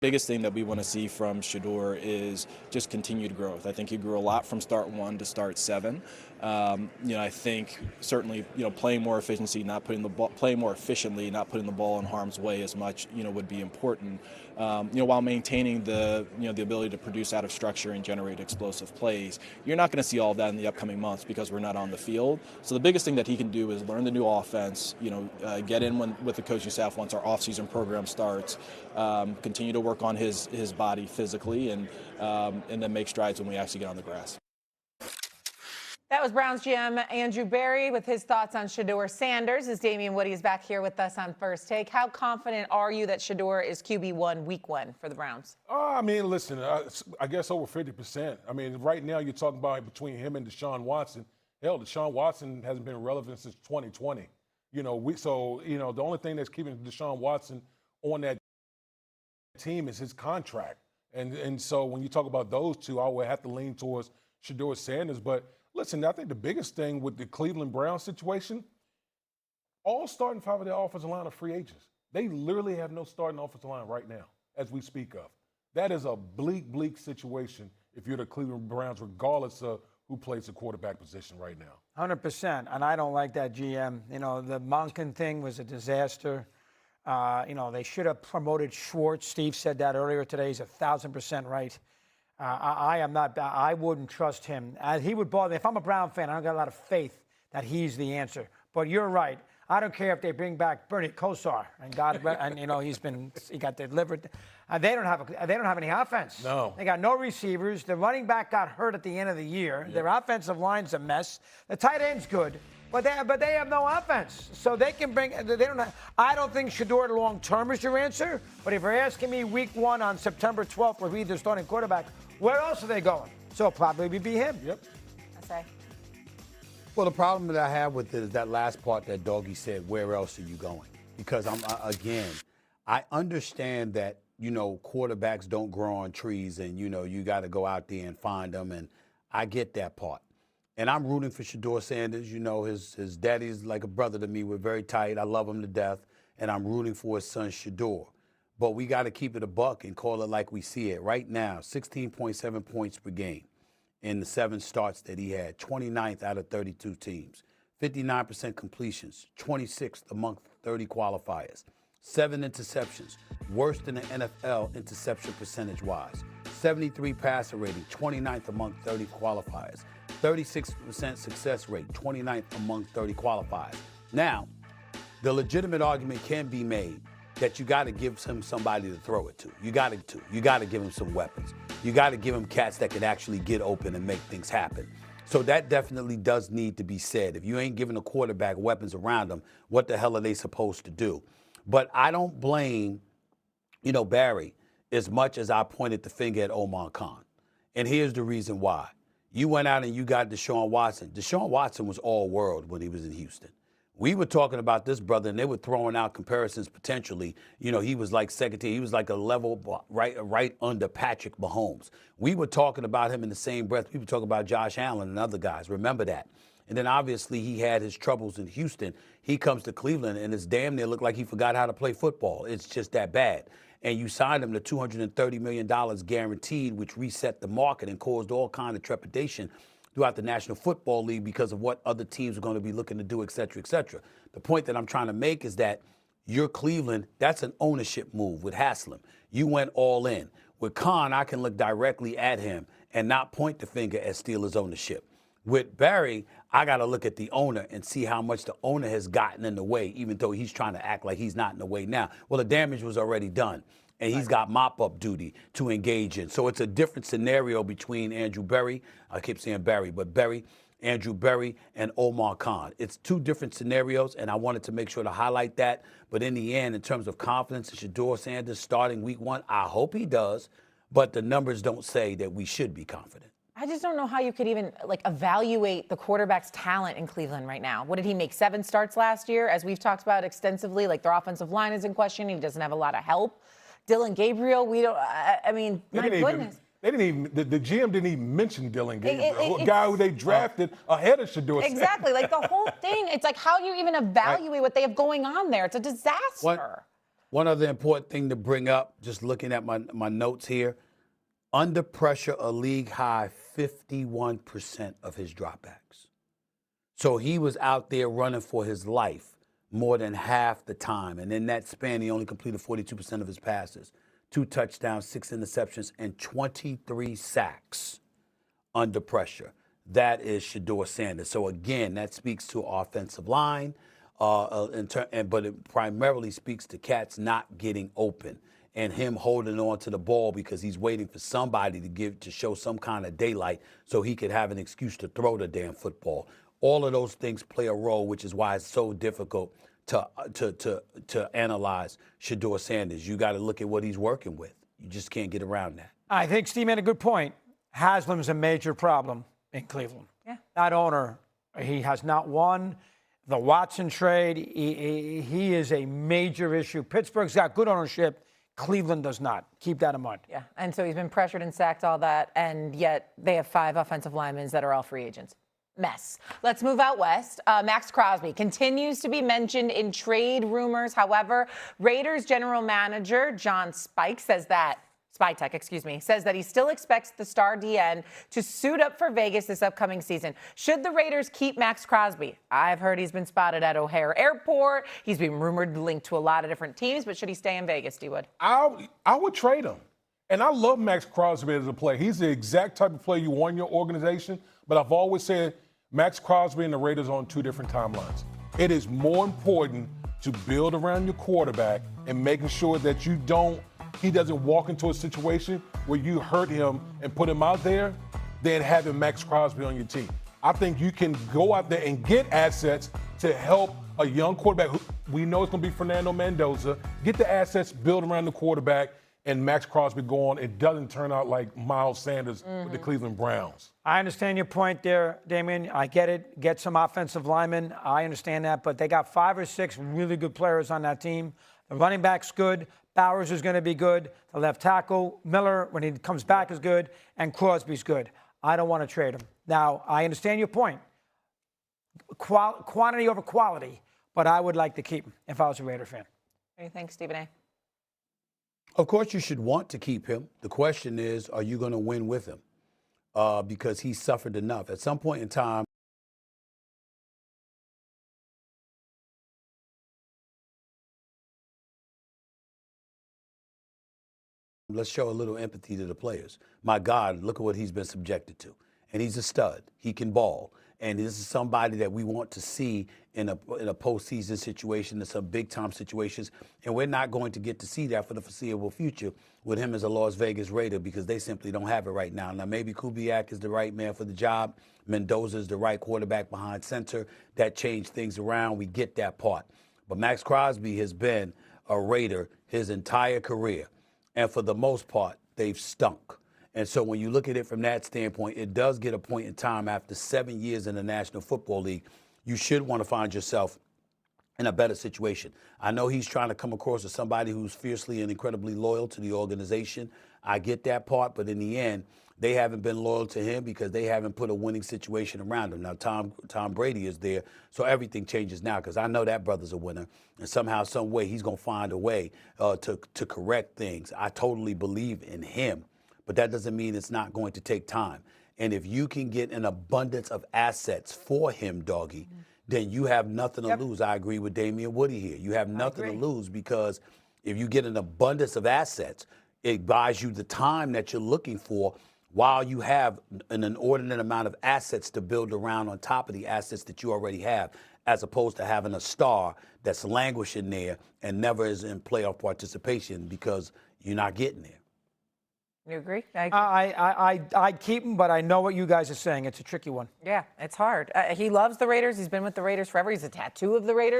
Biggest thing that we want to see from Shedeur is just continued growth. I think he grew a lot from start 1 to start 7. I think certainly playing more efficiency, not putting the ball, playing more efficiently, not putting the ball in harm's way as much would be important. While maintaining the the ability to produce out of structure and generate explosive plays. You're not going to see all of that in the upcoming months because we're not on the field. So the biggest thing that he can do is learn the new offense. Get in with the coaching staff once our offseason program starts. Continue to work on his body physically, and then make strides when we actually get on the grass. That was Browns GM Andrew Berry with his thoughts on Shedeur Sanders. As Damian Woody is back here with us on First Take. How confident are you that Shedeur is QB1 week 1 for the Browns? Listen, I guess over 50%. Right now you're talking about between him and Deshaun Watson. Hell, Deshaun Watson hasn't been relevant since 2020. The only thing that's keeping Deshaun Watson on that team is his contract. And so when you talk about those two, I would have to lean towards Shedeur Sanders. But listen, I think the biggest thing with the Cleveland Browns situation, all starting 5 of their offensive line are free agents. They literally have no starting offensive line right now, as we speak of. That is a bleak situation if you're the Cleveland Browns, regardless of who plays the quarterback position right now. 100%, and I don't like that GM. The Monken thing was a disaster. They should have promoted Schwartz. Steve said that earlier today. He's 1,000% right. I wouldn't trust him. He would bother me. If I'm a Brown fan, I don't got a lot of faith that he's the answer. But you're right. I don't care if they bring back Bernie Kosar and he got delivered. They don't have any offense. No. They got no receivers. The running back got hurt at the end of the year. Yep. Their offensive line's a mess. The tight end's good. But they have no offense, so they can bring. They don't. I don't think Shedeur long term is your answer. But if you're asking me, week 1 on September 12th, where they're starting quarterback, where else are they going? So it'll probably be him. Yep. I say. Well, the problem that I have with it is that last part that Doggy said. Where else are you going? Because I understand that quarterbacks don't grow on trees, and you got to go out there and find them, and I get that part. And I'm rooting for Shedeur Sanders. His daddy's like a brother to me. We're very tight. I love him to death. And I'm rooting for his son, Shedeur. But we got to keep it a buck and call it like we see it. Right now, 16.7 points per game in the 7 starts that he had. 29th out of 32 teams. 59% completions. 26th among 30 qualifiers. 7 interceptions. Worst in the NFL interception percentage-wise. 73 passer rating. 29th among 30 qualifiers. 36% success rate, 29th among 30 qualifiers. Now, the legitimate argument can be made that you got to give him somebody to throw it to. You got to give him some weapons. You got to give him cats that can actually get open and make things happen. So that definitely does need to be said. If you ain't giving a quarterback weapons around him, what the hell are they supposed to do? But I don't blame, Barry as much as I pointed the finger at Omar Khan. And here's the reason why. You went out and you got Deshaun Watson. Deshaun Watson was all world when he was in Houston. We were talking about this brother, and they were throwing out comparisons potentially. He was like second tier. He was like a level right under Patrick Mahomes. We were talking about him in the same breath. We were talking about Josh Allen and other guys. Remember that. And then obviously he had his troubles in Houston. He comes to Cleveland, and it's damn near looked like he forgot how to play football. It's just that bad. And you signed him to $230 million guaranteed, which reset the market and caused all kind of trepidation throughout the National Football League because of what other teams are going to be looking to do, et cetera, et cetera. The point that I'm trying to make is that you're Cleveland. That's an ownership move with Haslam. You went all in. With Khan, I can look directly at him and not point the finger at Steelers ownership. With Barry, I got to look at the owner and see how much the owner has gotten in the way, even though he's trying to act like he's not in the way now. Well, the damage was already done, and he's got mop-up duty to engage in. So it's a different scenario between Andrew Berry, I keep saying Barry, but Berry, Andrew Berry, and Omar Khan. It's 2 different scenarios, and I wanted to make sure to highlight that. But in the end, in terms of confidence in Shedeur Sanders starting week 1, I hope he does, but the numbers don't say that we should be confident. I just don't know how you could even evaluate the quarterback's talent in Cleveland right now. What did he make 7 starts last year? As we've talked about extensively, their offensive line is in question. He doesn't have a lot of help. Dylan Gabriel, my goodness. They didn't even, the GM didn't even mention Dylan Gabriel, a guy who they drafted ahead of Shedeur. Exactly. The whole thing, it's how do you even evaluate what they have going on there? It's a disaster. One other important thing to bring up, just looking at my notes here, under pressure, a league high 51% of his dropbacks. So he was out there running for his life more than half the time. And in that span, he only completed 42% of his passes. 2 touchdowns, 6 interceptions, and 23 sacks under pressure. That is Shedeur Sanders. So again, that speaks to offensive line, but it primarily speaks to cats not getting open and him holding on to the ball because he's waiting for somebody to show some kind of daylight so he could have an excuse to throw the damn football. All of those things play a role, which is why it's so difficult to analyze Shedeur Sanders. You got to look at what he's working with. You just can't get around that. I think Steve made a good point. Haslam's a major problem in Cleveland. Yeah. That owner, he has not won. The Watson trade, he is a major issue. Pittsburgh's got good ownership. Cleveland does not. Keep that in mind. Yeah, and so he's been pressured and sacked, all that, and yet they have 5 offensive linemen that are all free agents. Mess. Let's move out west. Max Crosby continues to be mentioned in trade rumors. However, Raiders general manager John Spytek says that he still expects the star DN to suit up for Vegas this upcoming season. Should the Raiders keep Max Crosby? I've heard he's been spotted at O'Hare Airport. He's been rumored linked to a lot of different teams, but should he stay in Vegas, D-Wood? I would trade him. And I love Max Crosby as a player. He's the exact type of player you want in your organization. But I've always said Max Crosby and the Raiders are on 2 different timelines. It is more important to build around your quarterback and making sure that he doesn't walk into a situation where you hurt him and put him out there than having Max Crosby on your team. I think you can go out there and get assets to help a young quarterback. Who we know it's going to be Fernando Mendoza. Get the assets, build around the quarterback, and Max Crosby go on. It doesn't turn out like Miles Sanders with the Cleveland Browns. I understand your point there, Damian. I get it. Get some offensive linemen. I understand that. But they got 5 or 6 really good players on that team. The running back's good. Bowers is going to be good. The left tackle, Miller, when he comes back, is good. And Crosby's good. I don't want to trade him. Now, I understand your point. Quantity over quality. But I would like to keep him if I was a Raider fan. What do you think, Stephen A? Of course, you should want to keep him. The question is, are you going to win with him? Because he suffered enough. At some point in time, let's show a little empathy to the players. My God, look at what he's been subjected to. And he's a stud. He can ball. And this is somebody that we want to see in a postseason situation, in some big-time situations. And we're not going to get to see that for the foreseeable future with him as a Las Vegas Raider because they simply don't have it right now. Now, maybe Kubiak is the right man for the job. Mendoza is the right quarterback behind center. That changed things around. We get that part. But Max Crosby has been a Raider his entire career. And for the most part, they've stunk. And so when you look at it from that standpoint, it does get a point in time after 7 years in the National Football League, you should want to find yourself in a better situation. I know he's trying to come across as somebody who's fiercely and incredibly loyal to the organization. I get that part, but in the end, they haven't been loyal to him because they haven't put a winning situation around him. Now, Tom Brady is there, so everything changes now because I know that brother's a winner, and somehow, some way, he's going to find a way to correct things. I totally believe in him. But that doesn't mean it's not going to take time. And if you can get an abundance of assets for him, doggy, then you have nothing to lose. I agree with Damian Woody here. You have nothing to lose because if you get an abundance of assets, it buys you the time that you're looking for while you have an inordinate amount of assets to build around on top of the assets that you already have, as opposed to having a star that's languishing there and never is in playoff participation because you're not getting there. You agree? I'd keep him, but I know what you guys are saying. It's a tricky one. Yeah, it's hard. He loves the Raiders. He's been with the Raiders forever. He's a tattoo of the Raiders.